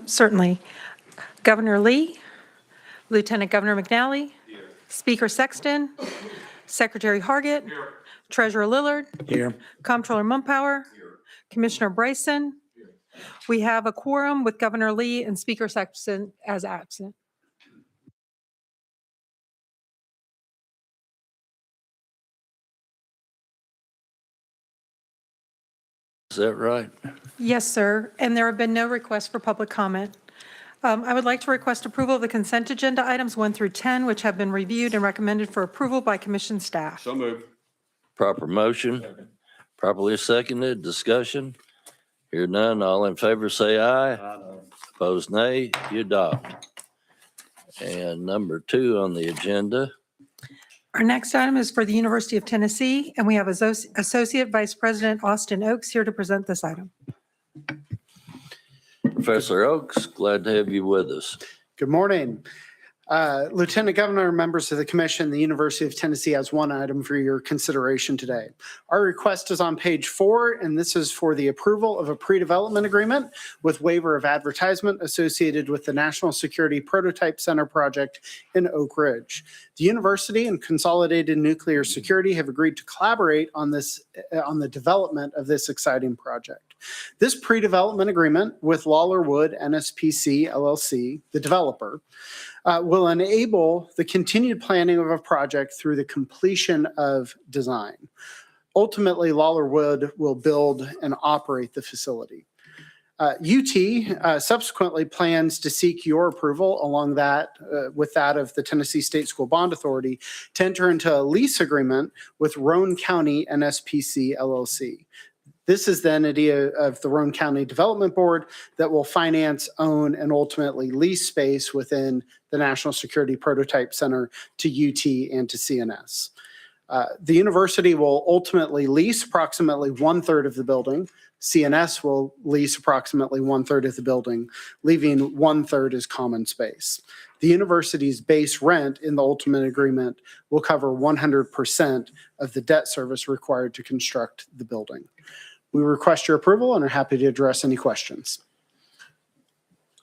Certainly. Governor Lee, Lieutenant Governor McNally, Speaker Sexton, Secretary Hargett, Treasurer Lillard, Here. Comptroller Mumpower, Commissioner Bryson. We have a quorum with Governor Lee and Speaker Sexton as absent. Is that right? Yes, sir, and there have been no requests for public comment. I would like to request approval of the consent agenda items 1 through 10, which have been reviewed and recommended for approval by commission staff. So moved. Proper motion, properly seconded, discussion. Hear none, all in favor say aye. Opposed nay, you adopt. And number 2 on the agenda, Our next item is for the University of Tennessee, and we have Associate Vice President Austin Oakes here to present this item. Professor Oakes, glad to have you with us. Good morning. Lieutenant Governor, members of the commission, the University of Tennessee has one item for your consideration today. Our request is on page 4, and this is for the approval of a pre-development agreement with waiver of advertisement associated with the National Security Prototype Center project in Oak Ridge. The university and Consolidated Nuclear Security have agreed to collaborate on the development of this exciting project. This pre-development agreement with Lawler Wood NSPC LLC, the developer, will enable the continued planning of a project through the completion of design. Ultimately, Lawler Wood will build and operate the facility. UT subsequently plans to seek your approval along with that of the Tennessee State School Bond Authority to enter into a lease agreement with Roane County NSPC LLC. This is the entity of the Roane County Development Board that will finance, own, and ultimately lease space within the National Security Prototype Center to UT and to CNS. The university will ultimately lease approximately 1/3 of the building. CNS will lease approximately 1/3 of the building, leaving 1/3 as common space. The university's base rent in the ultimate agreement will cover 100% of the debt service required to construct the building. We request your approval and are happy to address any questions.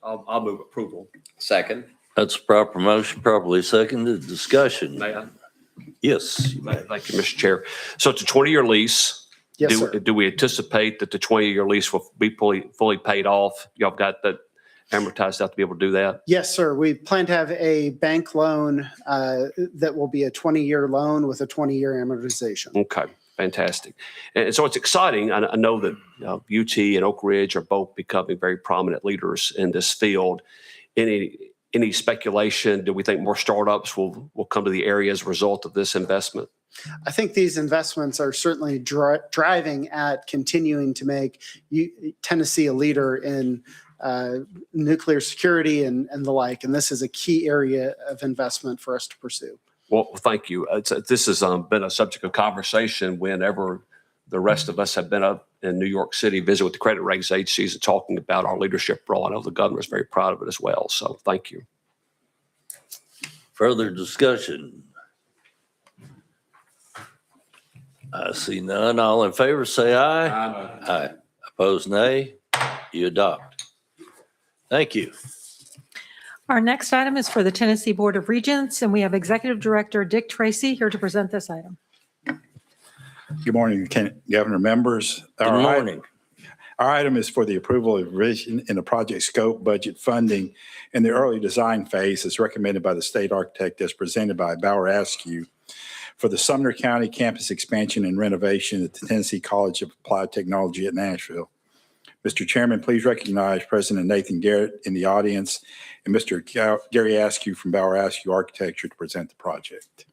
I'll move approval. Second. That's proper motion, properly seconded, discussion. May I? Yes. Thank you, Mr. Chair. So it's a 20-year lease. Yes, sir. Do we anticipate that the 20-year lease will be fully paid off? Y'all got that amortized out to be able to do that? Yes, sir. We plan to have a bank loan that will be a 20-year loan with a 20-year amortization. Okay, fantastic. And so it's exciting. I know that UT and Oak Ridge are both becoming very prominent leaders in this field. Any speculation? Do we think more startups will come to the area as a result of this investment? I think these investments are certainly driving at continuing to make Tennessee a leader in nuclear security and the like. And this is a key area of investment for us to pursue. Well, thank you. This has been a subject of conversation whenever the rest of us have been up in New York City, visit with the credit ratings agencies and talking about our leadership role. I know the governor is very proud of it as well. So thank you. Further discussion? I see none. All in favor say aye. Aye. Opposed nay. You adopt. Thank you. Our next item is for the Tennessee Board of Regents, and we have Executive Director Dick Tracy here to present this item. Good morning, Governor, members. Good morning. Our item is for the approval of revision in the project scope, budget funding, in the early design phase as recommended by the state architect as presented by Bauer Askew for the Sumner County campus expansion and renovation at the Tennessee College of Applied Technology at Nashville. Mr. Chairman, please recognize President Nathan Garrett in the audience and Mr. Gary Askew from Bauer Askew Architecture to present the project.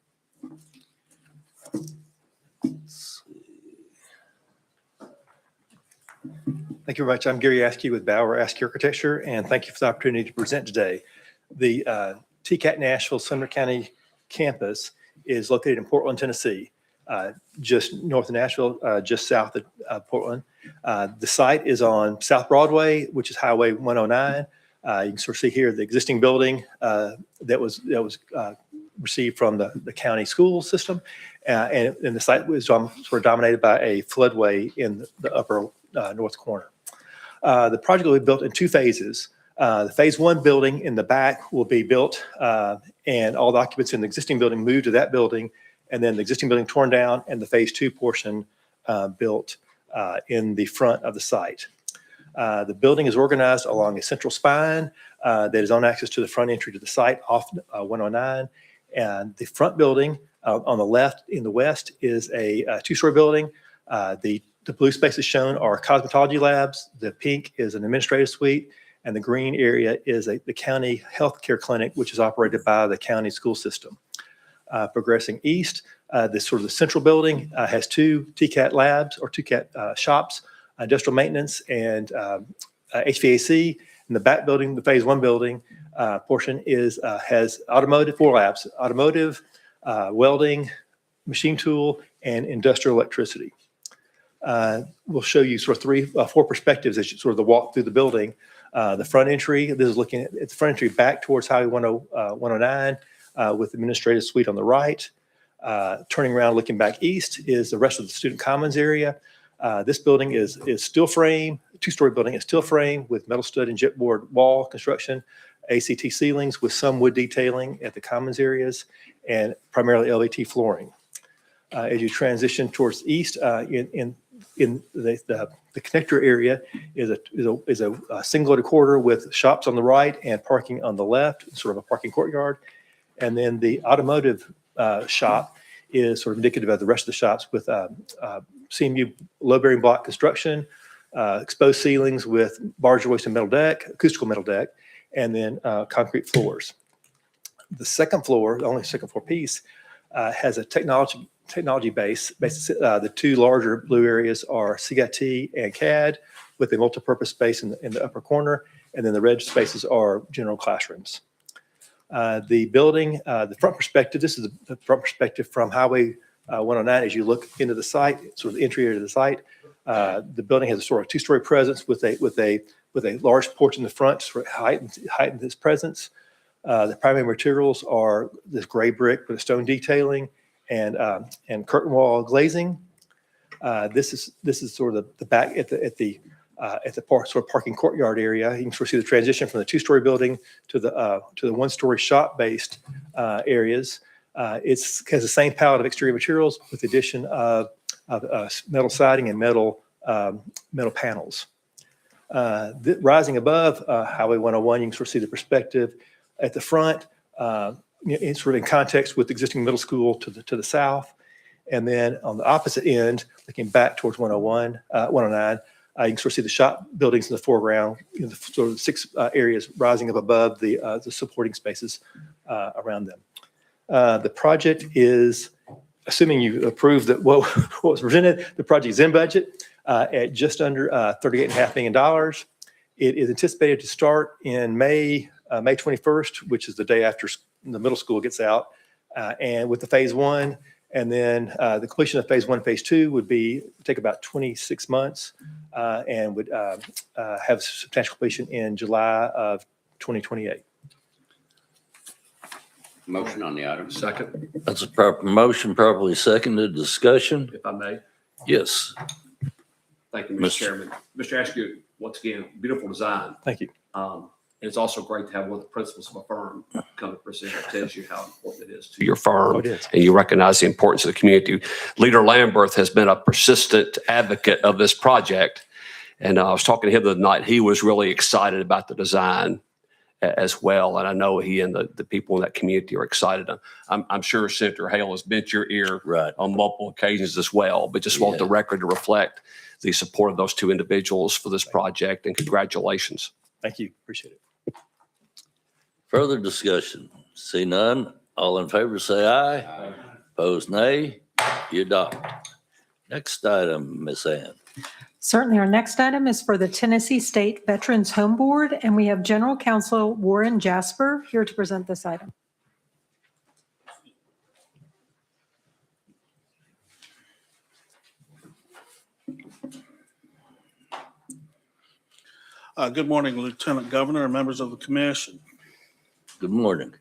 Thank you very much. I'm Gary Askew with Bauer Askew Architecture, and thank you for the opportunity to present today. The TCAT Nashville Sumner County campus is located in Portland, Tennessee, just north of Nashville, just south of Portland. The site is on South Broadway, which is Highway 109. You can sort of see here the existing building that was received from the county school system, and the site was sort of dominated by a floodway in the upper north corner. The project will be built in 2 phases. The Phase 1 building in the back will be built, and all the occupants in the existing building move to that building, and then the existing building torn down and the Phase 2 portion built in the front of the site. The building is organized along a central spine that is on access to the front entry to the site off 109. And the front building on the left in the west is a two-story building. The blue spaces shown are cosmetology labs. The pink is an administrative suite. And the green area is the county healthcare clinic, which is operated by the county school system. Progressing east, this sort of the central building has two TCAT labs or TCAT shops, industrial maintenance and HVAC. In the back building, the Phase 1 building portion has automotive, 4 labs, automotive, welding, machine tool, and industrial electricity. We'll show you sort of 4 perspectives as you sort of the walk through the building. The front entry, this is looking at the front entry back towards Highway 109 with administrative suite on the right. Turning around, looking back east is the rest of the student commons area. This building is steel frame, 2-story building is steel frame with metal stud and chipboard wall construction, ACT ceilings with some wood detailing at the commons areas, and primarily LVT flooring. As you transition towards east, in the connector area is a single-loaded corridor with shops on the right and parking on the left, sort of a parking courtyard. And then the automotive shop is sort of indicative of the rest of the shops with CMU load-bearing block construction, exposed ceilings with bar joist and metal deck, acoustical metal deck, and then concrete floors. The second floor, the only second floor piece, has a technology base. The 2 larger blue areas are CIT and CAD with a multipurpose space in the upper corner, and then the red spaces are general classrooms. The building, the front perspective, this is the front perspective from Highway 109 as you look into the site, sort of the entry area to the site. The building has a sort of 2-story presence with a large porch in the front to heighten this presence. The primary materials are this gray brick with a stone detailing and curtain wall glazing. This is sort of the back at the sort of parking courtyard area. You can sort of see the transition from the 2-story building to the 1-story shop-based areas. It has the same palette of exterior materials with the addition of metal siding and metal panels. Rising above Highway 101, you can sort of see the perspective at the front. It's sort of in context with the existing middle school to the south. And then on the opposite end, looking back towards 109, you can sort of see the shop buildings in the foreground, the sort of 6 areas rising up above the supporting spaces around them. The project is, assuming you approve that what was presented, the project is in budget at just under $38.5 million. It is anticipated to start in May 21st, which is the day after the middle school gets out, and with the Phase 1. And then the completion of Phase 1, Phase 2 would take about 26 months and would have substantial completion in July of 2028. Motion on the item. Second, That's a proper motion, properly seconded. Discussion? if I may. Yes. Thank you, Mr. Mr. Chairman. Mr. Askew, once again, beautiful design. Thank you. And it's also great to have one of the principals of a firm come to present. It tells you how important it is to your firm. Oh, it is. And you recognize the importance of the community. Leader Lamberth has been a persistent advocate of this project. And I was talking to him the other night. He was really excited about the design as well. And I know he and the people in that community are excited. I'm sure Senator Hale has bent your ear Right. on multiple occasions as well, but just want the record to reflect the support of those 2 individuals for this project, and congratulations. Thank you. Appreciate it. Further discussion? See none. All in favor, say aye. Opposed, nay. You adopt. Next item, Ms. Ann. Certainly, our next item is for the Tennessee State Veterans Home Board, and we have General Counsel Warren Jasper here to present this item. Good morning, Lieutenant Governor and members of the commission. Good morning.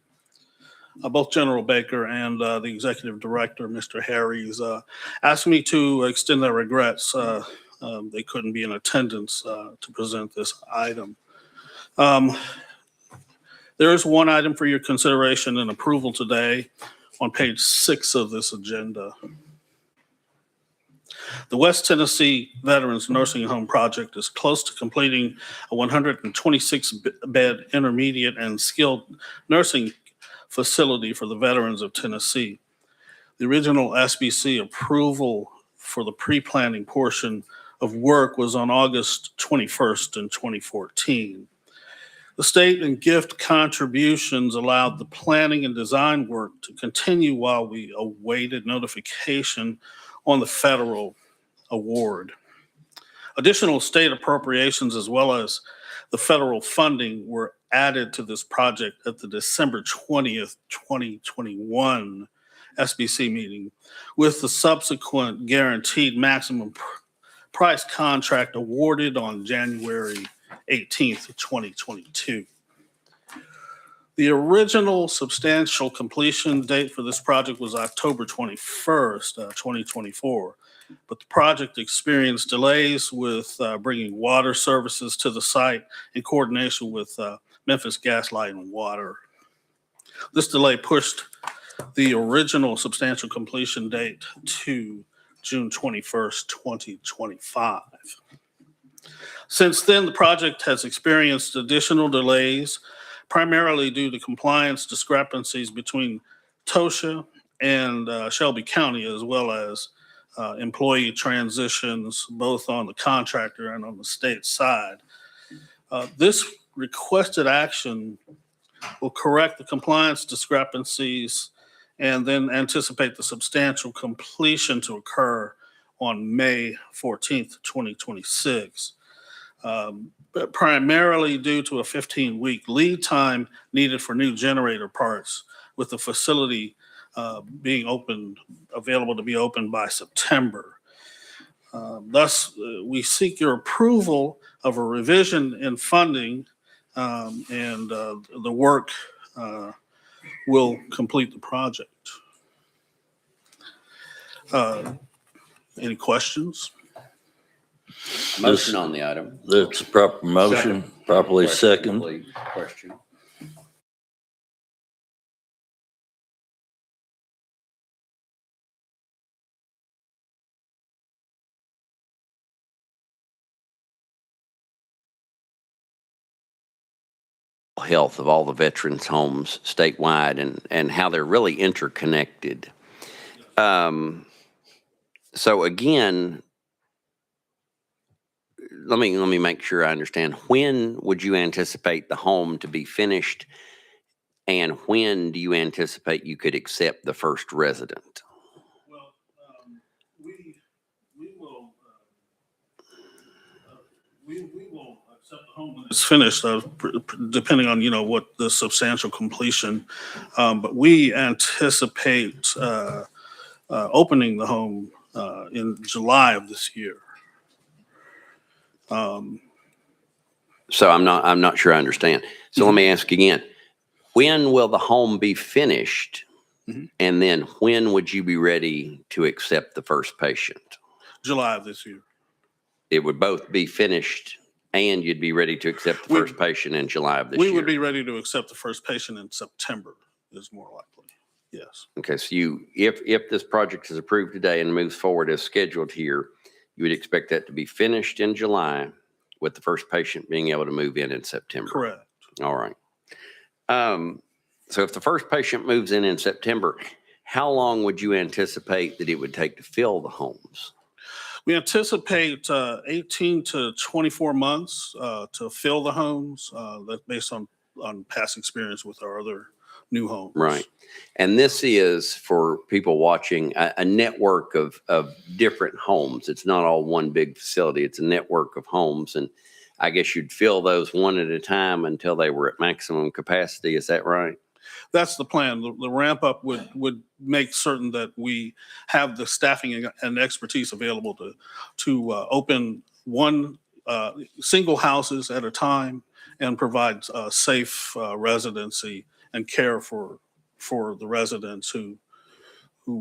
Both General Baker and the Executive Director, Mr. Harries, asked me to extend their regrets. They couldn't be in attendance to present this item. There is one item for your consideration and approval today on page 6 of this agenda. The West Tennessee Veterans Nursing Home Project is close to completing a 126-bed intermediate and skilled nursing facility for the veterans of Tennessee. The original SBC approval for the pre-planning portion of work was on August 21st in 2014. The state and gift contributions allowed the planning and design work to continue while we awaited notification on the federal award. Additional state appropriations as well as the federal funding were added to this project at the December 20th, 2021 SBC meeting, with the subsequent guaranteed maximum price contract awarded on January 18th, 2022. The original substantial completion date for this project was October 21st, 2024, but the project experienced delays with bringing water services to the site in coordination with Memphis Gas, Light, and Water. This delay pushed the original substantial completion date to June 21st, 2025. Since then, the project has experienced additional delays, primarily due to compliance discrepancies between Tosha and Shelby County, as well as employee transitions, both on the contractor and on the state side. This requested action will correct the compliance discrepancies and then anticipate the substantial completion to occur on May 14th, 2026. But primarily due to a 15-week lead time needed for new generator parts, with the facility being available to be open by September. Thus, we seek your approval of a revision in funding, and the work will complete the project. Any questions? Motion on the item. That's a proper motion, properly second. Question. Health of all the veterans' homes statewide and how they're really interconnected. So again, let me make sure I understand. When would you anticipate the home to be finished, and when do you anticipate you could accept the first resident? Well, we will accept the home when it's finished, depending on, what the substantial completion. But we anticipate opening the home in July of this year. So I'm not sure I understand. So let me ask again. When will the home be finished? Mhm. And then when would you be ready to accept the first patient? July of this year. It would both be finished and you'd be ready to accept the We- first patient in July of this We year. would be ready to accept the first patient in September, is more likely. Yes. Okay, so if this project is approved today and moves forward as scheduled here, you would expect that to be finished in July with the first patient being able to move in September. Correct. All right. So if the first patient moves in September, how long would you anticipate that it would take to fill the homes? We anticipate 18 to 24 months to fill the homes. That's based on past experience with our other new homes. Right. And this is, for people watching, a network of different homes. It's not all one big facility. It's a network of homes. And I guess you'd fill those one at a time until they were at maximum capacity. Is that right? That's the plan. The ramp up would make certain that we have the staffing and expertise available to open one single houses at a time and provide safe residency and care for the residents who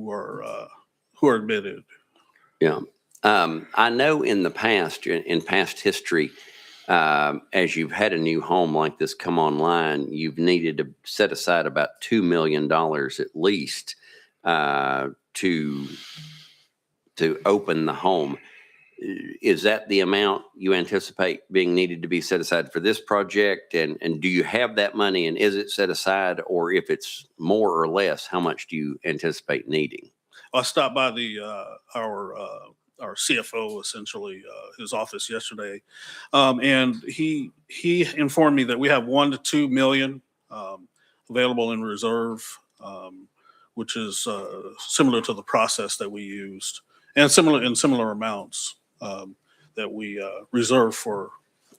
are admitted. Yeah. I know in the past, in past history, as you've had a new home like this come online, you've needed to set aside about $2 million at least to open the home. Is that the amount you anticipate being needed to be set aside for this project? And do you have that money, and is it set aside? Or if it's more or less, how much do you anticipate needing? I stopped by our CFO, essentially, his office yesterday. And he informed me that we have 1 to 2 million available in reserve, which is similar to the process that we used, and similar amounts that we reserve for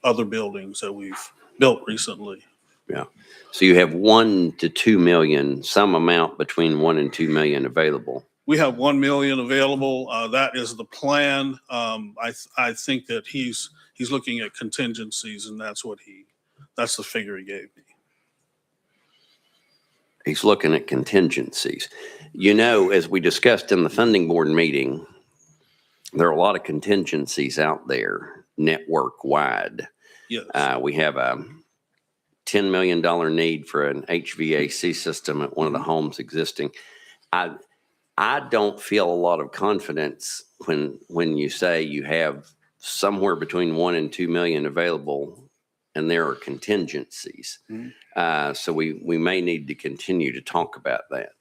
other buildings that we've built recently. Yeah. So you have 1 to 2 million, some amount between 1 and 2 million available. We have 1 million available. That is the plan. I think that he's looking at contingencies, and that's the figure he gave me. He's looking at contingencies. You know, as we discussed in the funding board meeting, there are a lot of contingencies out there network wide. Yes. We have a $10 million need for an HVAC system at one of the homes existing. I don't feel a lot of confidence when you say you have somewhere between 1 and 2 million available and there are contingencies. So we may need to continue to talk about that.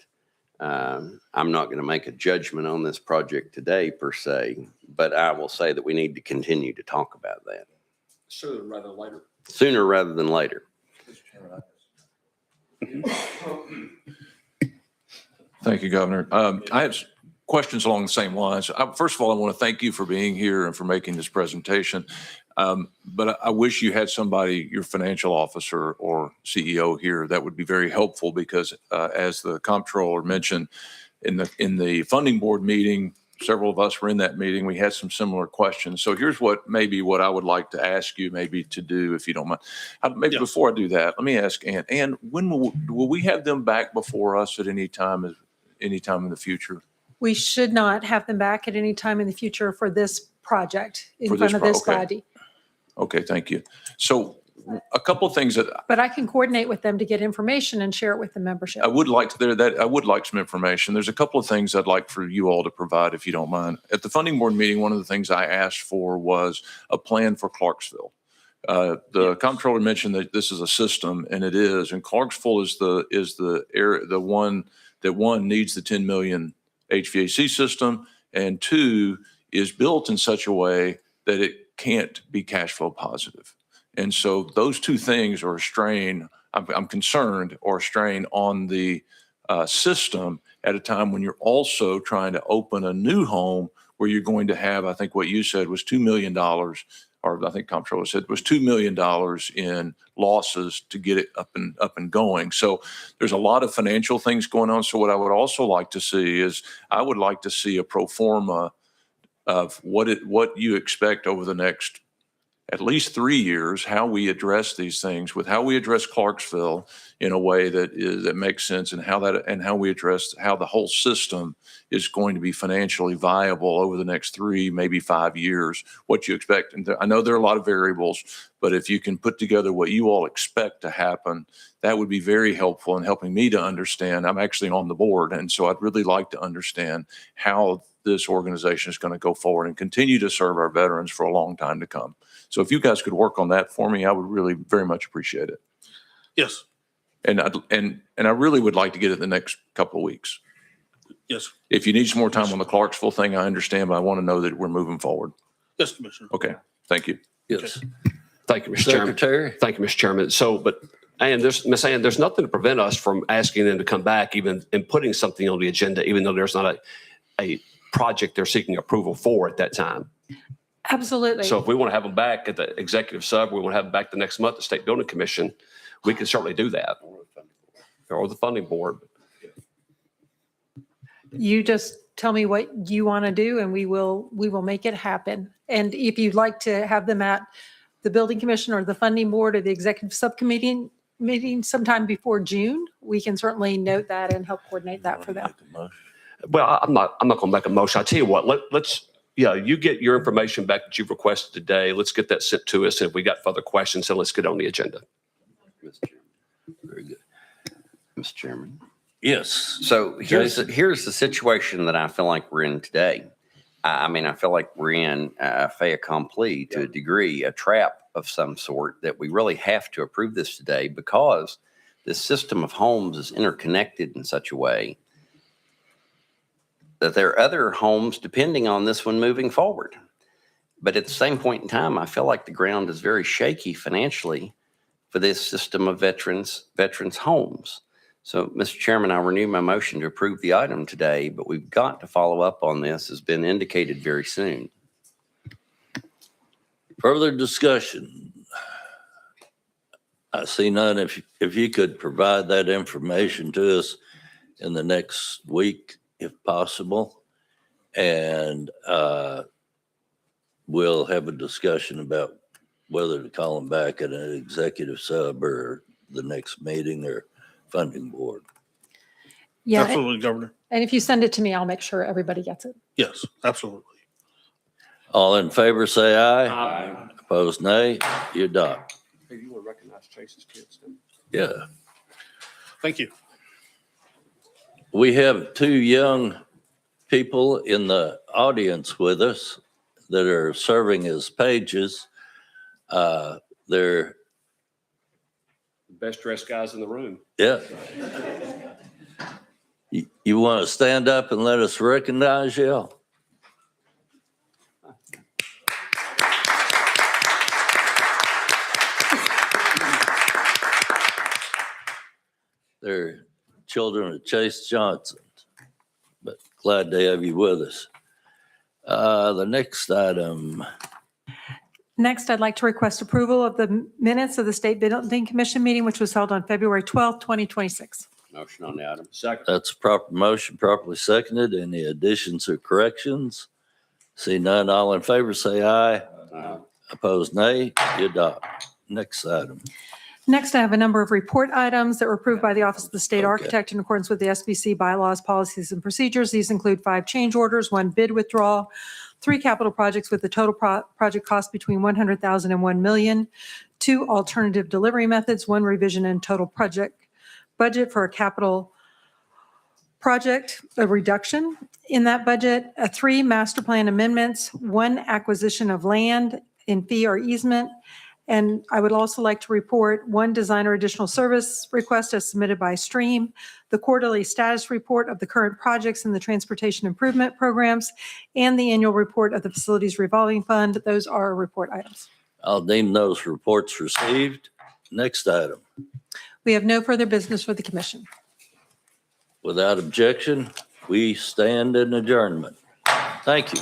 I'm not going to make a judgment on this project today per se, but I will say that we need to continue to talk about that. Sooner rather than later. Sooner rather than later. Thank you, Governor. I have questions along the same lines. First of all, I want to thank you for being here and for making this presentation. But I wish you had somebody, your financial officer or CEO here, that would be very helpful because as the comptroller mentioned in the funding board meeting, several of us were in that meeting. We had some similar questions. So here's what I would like to ask you maybe to do, if you don't mind. Maybe before I do that, let me ask Ann. Ann, when will we have them back before us at any time in the future? We should not have them back at any time in the future for this project in For front this of this okay. body. Okay, thank you. So a couple of things that But I can coordinate with them to get information and share it with the membership. I would like some information. There's a couple of things I'd like for you all to provide, if you don't mind. At the funding board meeting, one of the things I asked for was a plan for Clarksville. The comptroller mentioned that this is a system, and it is. And Clarksville is the area, the one that needs the 10 million HVAC system, and 2 is built in such a way that it can't be cash flow positive. And so those 2 things are a strain. I'm concerned, or a strain on the system at a time when you're also trying to open a new home where you're going to have, I think what you said was $2 million, or I think comptroller said was $2 million in losses to get it up and going. So there's a lot of financial things going on. So what I would also like to see is I would like to see a pro forma of what you expect over the next at least 3 years, how we address these things, with how we address Clarksville in a way that makes sense, and how we address how the whole system is going to be financially viable over the next 3, maybe 5 years, what you expect. And I know there are a lot of variables, but if you can put together what you all expect to happen, that would be very helpful in helping me to understand. I'm actually on the board, and so I'd really like to understand how this organization is going to go forward and continue to serve our veterans for a long time to come. So if you guys could work on that for me, I would really very much appreciate it. Yes. And I really would like to get it the next couple of weeks. Yes. If you need some more time on the Clarksville thing, I understand, but I want to know that we're moving forward. Yes, Commissioner. Okay, thank you. Yes. Thank you, Mr. Chairman. Secretary? Thank you, Mr. Chairman. So, Ms. Ann, there's nothing to prevent us from asking them to come back even and putting something on the agenda, even though there's not a project they're seeking approval for at that time. Absolutely. So if we want to have them back at the executive sub, we want to have them back the next month, the State Building Commission, we can certainly do that. Or the funding board. You just tell me what you want to do and we will make it happen. And if you'd like to have them at the building commission or the funding board or the executive subcommittee meeting sometime before June, we can certainly note that and help coordinate that for them. Well, I'm not going to make a motion. I tell you what, let's yeah, you get your information back that you've requested today. Let's get that sent to us. If we got further questions, then let's get on the agenda. Mr. Chairman. Very good. Mr. Chairman. Yes. So here's the situation that I feel like we're in today. I mean, I feel like we're in a fait accompli to a degree, a trap of some sort that we really have to approve this today because this system of homes is interconnected in such a way that there are other homes depending on this one moving forward. But at the same point in time, I feel like the ground is very shaky financially for this system of veterans homes. So, Mr. Chairman, I renew my motion to approve the item today, but we've got to follow up on this, as been indicated, very soon. Further discussion? I see none. If you could provide that information to us in the next week, if possible, and we'll have a discussion about whether to call them back at an executive sub or the next meeting or funding board. Yeah, Absolutely, Governor. and if you send it to me, I'll make sure everybody gets it. Yes, absolutely. All in favor, say aye. Aye. Opposed, nay. You adopt. Hey, you want to recognize Chase's kids? Yeah. Thank you. We have two young people in the audience with us that are serving as pages. They're, Best dressed guys in the room. yeah. You want to stand up and let us recognize you? They're children of Chase Johnson, but glad to have you with us. The next item, Next, I'd like to request approval of the minutes of the State Building Commission meeting, which was held on February 12th, 2026. Motion on the item. Second. that's a proper motion, properly seconded. Any additions or corrections? See none, all in favor, say aye. Opposed, nay. You adopt. Next item. Next, I have a number of report items that were approved by the Office of the State Okay. Architect in accordance with the SBC bylaws, policies, and procedures. These include 5 change orders, 1 bid withdrawal, 3 capital projects with a total project cost between $100,000 and $1 million, 2 alternative delivery methods, 1 revision in total project budget for a capital project, a reduction in that budget, 3 master plan amendments, 1 acquisition of land in fee or easement. And I would also like to report 1 designer additional service request as submitted by Stream, the quarterly status report of the current projects in the transportation improvement programs, and the annual report of the facilities revolving fund. Those are report items. I'll deem those reports received. Next item. We have no further business for the commission. Without objection, we stand in adjournment. Thank you.